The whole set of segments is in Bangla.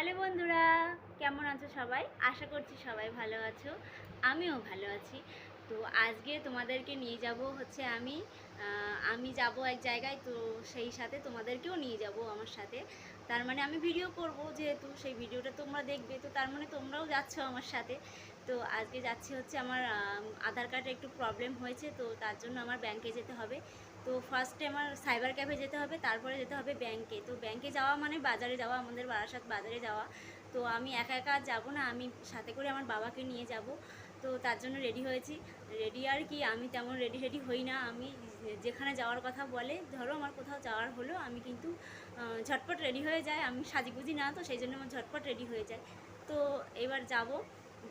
হ্যালো বন্ধুরা, কেমন আছো সবাই? আশা করছি সবাই ভালো আছো। আমিও ভালো আছি। তো আজকে তোমাদেরকে নিয়ে যাব হচ্ছে আমি যাব এক জায়গায়, তো সেই সাথে তোমাদেরকেও নিয়ে যাব আমার সাথে। তার মানে আমি ভিডিও করব, যেহেতু সেই ভিডিওটা তোমরা দেখবে, তো তার মানে তোমরাও যাচ্ছ আমার সাথে। তো আজকে যাচ্ছি হচ্ছে আমার আধার কার্ডে একটু প্রবলেম হয়েছে, তো তার জন্য আমার ব্যাংকে যেতে হবে। তো ফার্স্টে আমার সাইবার ক্যাফে যেতে হবে, তারপরে যেতে হবে ব্যাংকে। তো ব্যাংকে যাওয়া মানে বাজারে যাওয়া, আমাদের বারাসাত বাজারে যাওয়া। তো আমি একা একা যাব না, আমি সাথে করে আমার বাবাকে নিয়ে যাব। তো তার জন্য রেডি হয়েছি। রেডি আর কি, আমি তেমন রেডি হই না। আমি যেখানে যাওয়ার কথা বলে, ধরো আমার কোথাও যাওয়ার হলো, আমি কিন্তু ঝটপট রেডি হয়ে যাই। আমি সাজিগুজি না, তো সেই জন্য আমার ঝটপট রেডি হয়ে যায়। তো এবার যাব,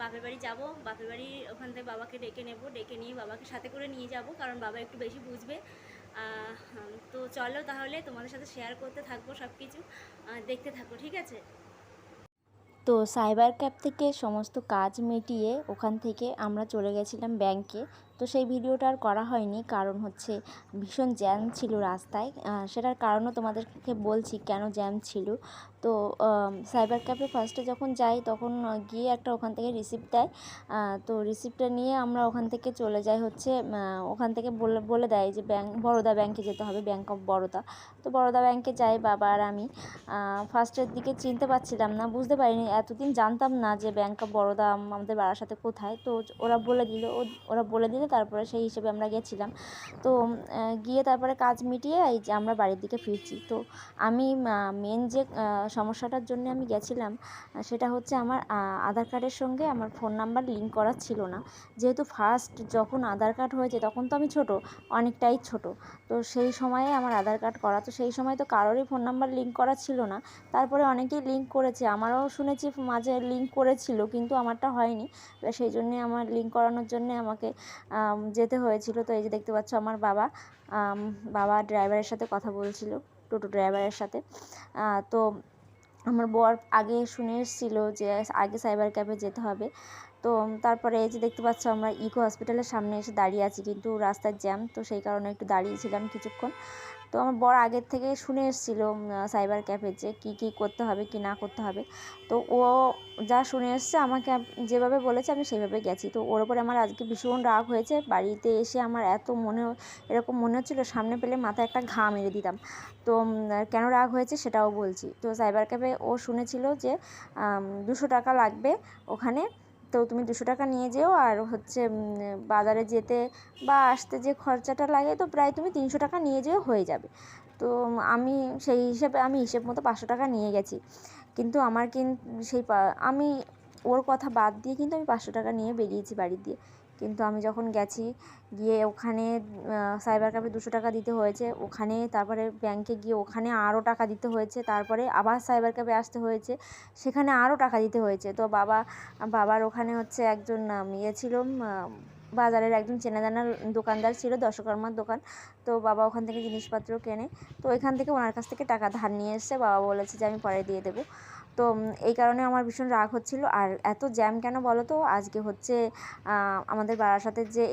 বাপের বাড়ি যাব। বাপের বাড়ি ওখান থেকে বাবাকে ডেকে নেব, ডেকে নিয়ে বাবাকে সাথে করে নিয়ে যাব, কারণ বাবা একটু বেশি বুঝবে। তো চলো তাহলে, তোমাদের সাথে শেয়ার করতে থাকবো সব কিছু, দেখতে থাকো, ঠিক আছে? তো সাইবার ক্যাফ থেকে সমস্ত কাজ মিটিয়ে ওখান থেকে আমরা চলে গেছিলাম ব্যাংকে। তো সেই ভিডিওটা আর করা হয়নি, কারণ হচ্ছে ভীষণ জ্যাম ছিল রাস্তায়। সেটার কারণও তোমাদেরকে বলছি কেন জ্যাম ছিল। তো সাইবার ক্যাফে ফার্স্টে যখন যাই, তখন গিয়ে একটা ওখান থেকে রিসিপ্ট দেয়। তো রিসিপ্টটা নিয়ে আমরা ওখান থেকে চলে যাই হচ্ছে, ওখান থেকে বলে দেয় যে বরোদা ব্যাংকে যেতে হবে, ব্যাংক অফ বরোদা। তো বরোদা ব্যাংকে যাই বাবা আর আমি। ফার্স্টের দিকে চিনতে পারছিলাম না, বুঝতে পারিনি, এতদিন জানতাম না যে ব্যাংক অফ বরোদা আমাদের বারাসাতে কোথায়। তো ওরা বলে দিল, তারপরে সেই হিসেবে আমরা গেছিলাম। তো গিয়ে তারপরে কাজ মিটিয়ে এই যে আমরা বাড়ির দিকে ফিরছি। তো আমি মেন যে সমস্যাটার জন্য আমি গেছিলাম, সেটা হচ্ছে আমার আধার কার্ডের সঙ্গে আমার ফোন নাম্বার লিঙ্ক করা ছিল না। যেহেতু ফার্স্ট যখন আধার কার্ড হয়েছে, তখন তো আমি ছোট, অনেকটাই ছোট। তো সেই সময়ে আমার আধার কার্ড করা, তো সেই সময় তো কারোরই ফোন নাম্বার লিঙ্ক করা ছিল না। তারপরে অনেকেই লিঙ্ক করেছে, আমারও শুনেছি মাঝে লিঙ্ক করেছিল, কিন্তু আমারটা হয়নি। সেই জন্যে আমার লিঙ্ক করানোর জন্যে আমাকে যেতে হয়েছিল। তো এই যে দেখতে পাচ্ছ আমার বাবা ড্রাইভারের সাথে কথা বলছিল, টোটো ড্রাইভারের সাথে। তো আমার বর আগে শুনে এসেছিলো যে আগে সাইবার ক্যাফে যেতে হবে। তো তারপরে এই যে দেখতে পাচ্ছ আমরা ইকো হসপিটালের সামনে এসে দাঁড়িয়ে আছি, কিন্তু রাস্তার জ্যাম, তো সেই কারণে একটু দাঁড়িয়েছিলাম কিছুক্ষণ। তো আমার বর আগের থেকে শুনে এসেছিলো সাইবার ক্যাফে যে কী করতে হবে কি না করতে হবে। তো ও যা শুনে এসছে, আমাকে যেভাবে বলেছে আমি সেইভাবে গেছি। তো ওর ওপরে আমার আজকে ভীষণ রাগ হয়েছে। বাড়িতে এসে আমার এরকম মনে হচ্ছিলো সামনে পেলে মাথায় একটা ঘা মেরে দিতাম। তো কেন রাগ হয়েছে সেটাও বলছি। তো সাইবার ক্যাফে ও শুনেছিল যে 200 টাকা লাগবে ওখানে। তো তুমি 200 টাকা নিয়ে যেও, আর হচ্ছে বাজারে যেতে বা আসতে যে খরচাটা লাগে, তো প্রায় তুমি 300 টাকা নিয়ে যেও, হয়ে যাবে। তো আমি সেই হিসেবে হিসেব মতো 500 টাকা নিয়ে গেছি। কিন্তু আমার আমি ওর কথা বাদ দিয়ে কিন্তু আমি 500 টাকা নিয়ে বেরিয়েছি বাড়ি দিয়ে। কিন্তু আমি যখন গেছি, গিয়ে ওখানে সাইবার ক্যাফে 200 টাকা দিতে হয়েছে, ওখানে তারপরে ব্যাংকে গিয়ে ওখানে আরও টাকা দিতে হয়েছে, তারপরে আবার সাইবার ক্যাফে আসতে হয়েছে, সেখানে আরও টাকা দিতে হয়েছে। তো বাবার ওখানে হচ্ছে একজন ছিল, বাজারের একজন চেনা জানা দোকানদার ছিল, দশকর্মার দোকান। তো বাবা ওখান থেকে জিনিসপত্র কেনে। তো এখান থেকে ওনার কাছ থেকে টাকা ধার নিয়ে এসছে, বাবা বলেছে যে আমি পরে দিয়ে দেবো। তো এই কারণে আমার ভীষণ রাগ হচ্ছিল। আর এত জ্যাম কেন বলো তো? আজকে হচ্ছে আমাদের বারাসাতের যে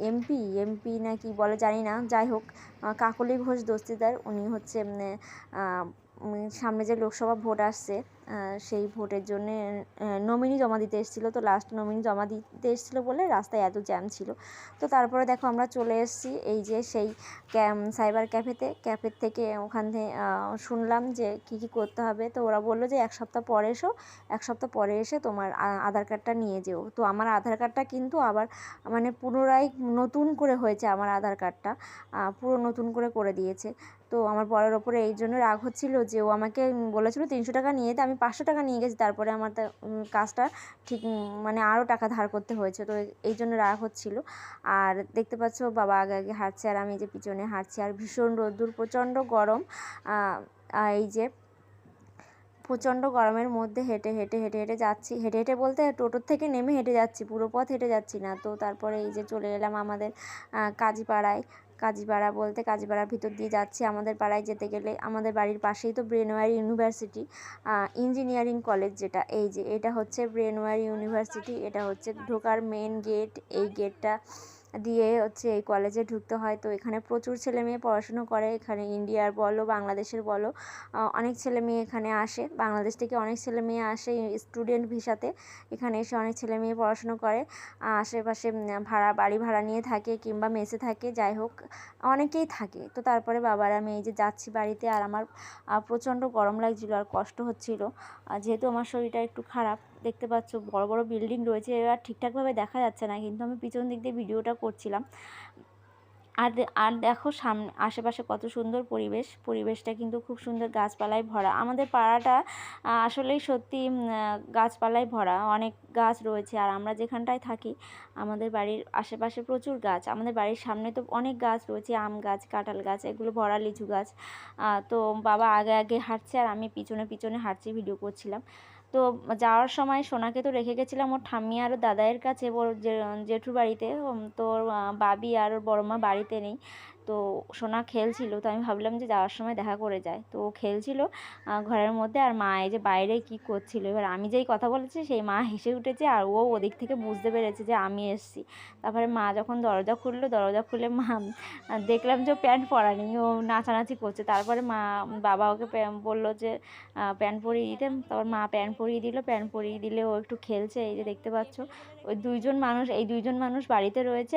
এমপি না কি বলে জানি না, যাই হোক, কাকলি ঘোষ দস্তিদার, উনি হচ্ছে সামনে যে লোকসভা ভোট আসছে, সেই ভোটের জন্যে নমিনি জমা দিতে এসেছিলো। তো লাস্ট নমিনি জমা দিতে এসেছিলো বলে রাস্তায় এত জ্যাম ছিল। তো তারপরে দেখো আমরা চলে এসেছি এই যে সেই সাইবার ক্যাফের থেকে। ওখান থেকে শুনলাম যে কী করতে হবে। তো ওরা বললো যে 1 সপ্তাহ পরে এসো, 1 সপ্তাহ পরে এসে তোমার আধার কার্ডটা নিয়ে যেও। তো আমার আধার কার্ডটা কিন্তু আবার মানে পুনরায় নতুন করে হয়েছে, আমার আধার কার্ডটা পুরো নতুন করে দিয়েছে। তো আমার বরের ওপরে এই জন্য রাগ হচ্ছিল যে ও আমাকে বলেছিল 300 টাকা নিয়ে যেতে, আমি 500 টাকা নিয়ে গেছি। তারপরে আমার কাজটা ঠিক মানে আরও টাকা ধার করতে হয়েছে। তো এই জন্য রাগ হচ্ছিল। আর দেখতে পাচ্ছ বাবা আগে হাঁটছে, আর আমি যে পিছনে হাঁটছি, আর ভীষণ রোদ্দুর, প্রচণ্ড গরম। এই যে প্রচণ্ড গরমের মধ্যে হেঁটে যাচ্ছি, হেঁটে বলতে টোটোর থেকে নেমে হেঁটে যাচ্ছি, পুরো পথ হেঁটে যাচ্ছি না। তো তারপরে এই যে চলে এলাম আমাদের কাজীপাড়া বলতে কাজীপাড়ার ভিতর দিয়ে যাচ্ছি। আমাদের পাড়ায় যেতে গেলে, আমাদের বাড়ির পাশেই তো ব্রেনওয়্যার ইউনিভার্সিটি ইঞ্জিনিয়ারিং কলেজ, যেটা এই যে এটা হচ্ছে ব্রেনওয়্যার ইউনিভার্সিটি, এটা হচ্ছে ঢোকার মেন গেট। এই গেটটা দিয়ে হচ্ছে এই কলেজে ঢুকতে হয়। তো এখানে প্রচুর ছেলে মেয়ে পড়াশুনো করে, এখানে ইন্ডিয়ার বলো বাংলাদেশের বলো অনেক ছেলে মেয়ে এখানে আসে, বাংলাদেশ থেকে অনেক ছেলে মেয়ে আসে স্টুডেন্ট ভিসাতে, এখানে এসে অনেক ছেলে মেয়ে পড়াশুনো করে। আশেপাশে বাড়ি ভাড়া নিয়ে থাকে কিংবা মেসে থাকে, যাই হোক অনেকেই থাকে। তো তারপরে বাবার আমি এই যে যাচ্ছি বাড়িতে, আর আমার প্রচণ্ড গরম লাগছিলো আর কষ্ট হচ্ছিলো, যেহেতু আমার শরীরটা একটু খারাপ। দেখতে পাচ্ছ বড় বড় বিল্ডিং রয়েছে, এবার ঠিকঠাকভাবে দেখা যাচ্ছে না, কিন্তু আমি পিছন দিক দিয়ে ভিডিওটা করছিলাম। আর দেখো সামনে আশেপাশে কত সুন্দর পরিবেশটা কিন্তু খুব সুন্দর, গাছপালায় ভরা। আমাদের পাড়াটা আসলেই সত্যি গাছপালায় ভরা, অনেক গাছ রয়েছে। আর আমরা যেখানটায় থাকি আমাদের বাড়ির আশেপাশে প্রচুর গাছ, আমাদের বাড়ির সামনে তো অনেক গাছ রয়েছে, আম গাছ, কাঁঠাল গাছ, এগুলো ভরা, লিচু গাছ। তো বাবা আগে আগে হাঁটছে আর আমি পিছনে পিছনে হাঁটছি, ভিডিও করছিলাম। তো যাওয়ার সময় সোনাকে তো রেখে গেছিলাম ওর ঠাম্মি আর দাদাইয়ের কাছে, ওর জেঠুর বাড়িতে। তো বাবি আর ওর বড় মা বাড়িতে নেই, তো সোনা খেলছিল, তো আমি ভাবলাম যে যাওয়ার সময় দেখা করে যায়। তো ও খেলছিল ঘরের মধ্যে, আর মা এই যে বাইরে কি করছিল, এবার আমি যেই কথা বলেছি সেই মা হেসে উঠেছে, আর ও ওদিক থেকে বুঝতে পেরেছে যে আমি এসেছি। তারপরে মা যখন দরজা খুলে মা দেখলাম যে ও প্যান্ট পরা নেই, ও নাচানাচি করছে। তারপরে বাবা ওকে বললো যে প্যান্ট পরিয়ে দিতে, তারপর মা প্যান্ট পরিয়ে দিল, প্যান্ট পরিয়ে দিলে ও একটু খেলছে। এই যে দেখতে পাচ্ছ ওই দুইজন মানুষ বাড়িতে রয়েছে,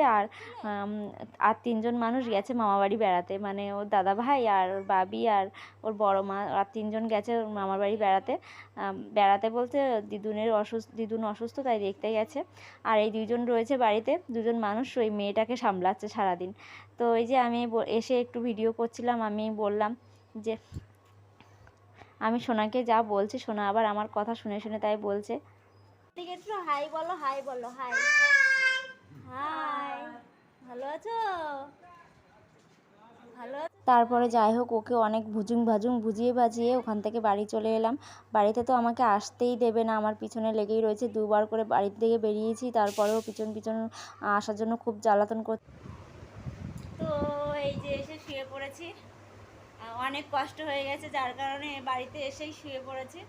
আর তিনজন মানুষ গেছে মামা বাড়ি বেড়াতে, মানে ওর দাদা ভাই আর ওর বাবি আর ওর বড় মা, আর তিনজন গেছে ওর মামার বাড়ি বেড়াতে বলতে দিদুন অসুস্থ তাই দেখতে গেছে। আর এই দুইজন রয়েছে বাড়িতে, দুজন মানুষ ওই মেয়েটাকে সামলাচ্ছে সারাদিন। তো এই যে আমি এসে একটু ভিডিও করছিলাম, আমি বললাম যে আমি সোনাকে যা বলছি, সোনা আবার আমার কথা শুনে শুনে তাই বলছে। ঠিক আছে, হাই বলো, হাই বলো, হাই হাই। ভালো আছো? ভালো আছো? তারপরে যাই হোক ওকে অনেক বুঝিয়ে বাজিয়ে ওখান থেকে বাড়ি চলে এলাম। বাড়িতে তো আমাকে আসতেই দেবে না, আমার পিছনে লেগেই রয়েছে, দুবার করে বাড়ির থেকে বেরিয়েছি, তারপরেও পিছন পিছন আসার জন্য খুব জ্বালাতন করছে। তো এই যে এসে শুয়ে পড়েছি, অনেক কষ্ট হয়ে গেছে, যার কারণে বাড়িতে এসেই শুয়ে পড়েছি।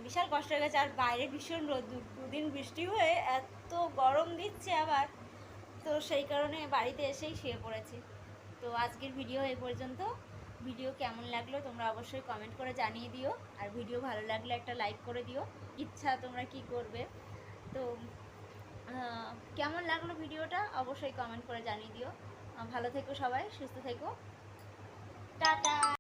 বিশাল কষ্ট হয়ে গেছে, আর বাইরে ভীষণ রোদ্দুর, দুদিন বৃষ্টি হয়ে এত গরম দিচ্ছে আবার, তো সেই কারণে বাড়িতে এসেই শুয়ে পড়েছি। তো আজকের ভিডিও এই পর্যন্ত। ভিডিও কেমন লাগলো তোমরা অবশ্যই কমেন্ট করে জানিয়ে দিও, আর ভিডিও ভালো লাগলে একটা লাইক করে দিও, ইচ্ছা তোমরা কি করবে। তো কেমন লাগলো ভিডিওটা অবশ্যই কমেন্ট করে জানিয়ে দিও। ভালো থেকো সবাই, সুস্থ থেকো, টাটা।